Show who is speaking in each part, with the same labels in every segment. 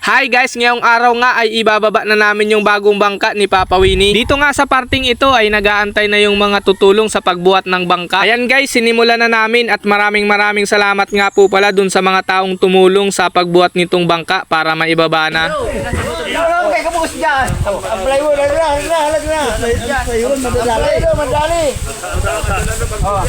Speaker 1: Hi guys, ngayong araw nga ay ibababa na namin yung bagong bangka ni Papa Winnie. Dito nga sa parting ito ay nag-aantay na yung mga tutulong sa pagbuhat ng bangka. Ayan guys, sinimula na namin at maraming salamat nga po pala dun sa mga taong tumulong sa pagbuhat nitong bangka para maibaba na.
Speaker 2: Okay, kabukas dyan. Apply mo, halag na. Ayun, madali. Oh,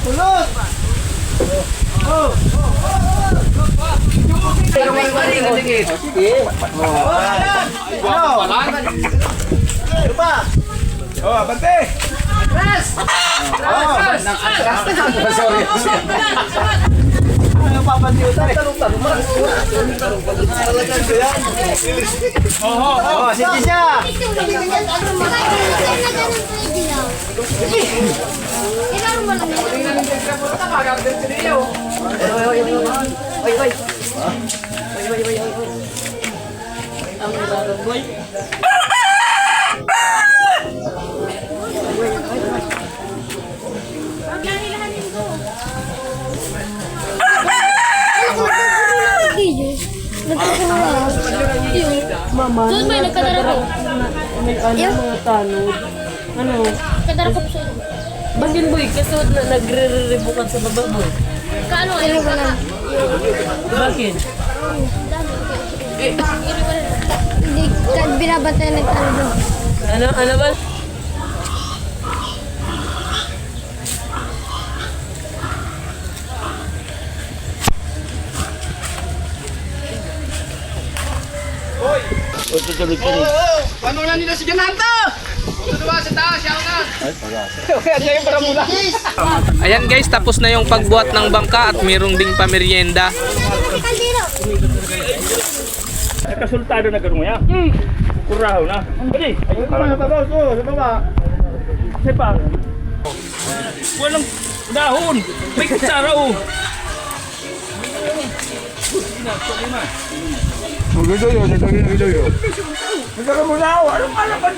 Speaker 2: tulo. Tingin pa. Oh, abante! Atras! Sorry. Ano pa ba dito? Oh, sige siya.
Speaker 3: Mama, doon may nagkadarako.
Speaker 4: May mga tanod. Ano?
Speaker 3: Kadarako po.
Speaker 4: Bangin boy, kasod na nagre-rebukan sa baba boy.
Speaker 3: Kaano? Ano ba lang?
Speaker 4: Bakit?
Speaker 3: Hindi ka binabantay ng ano doon.
Speaker 4: Ano ba?
Speaker 2: Paano na nila si Gananta? Ito ba sa taas? Siya na. Okay, siya yung para mula.
Speaker 1: Ayan guys, tapos na yung pagbuhat ng bangka at mayroong ding pamerienda.
Speaker 5: Nakasultado na ganun ya. Kuraho na. Pwede.
Speaker 2: Ayun pa sa baba. Sa baba.
Speaker 5: Sepa. Walang dahon. May kutsara oh.
Speaker 2: Video yun. Nagkaka muna ako. Anong alaman?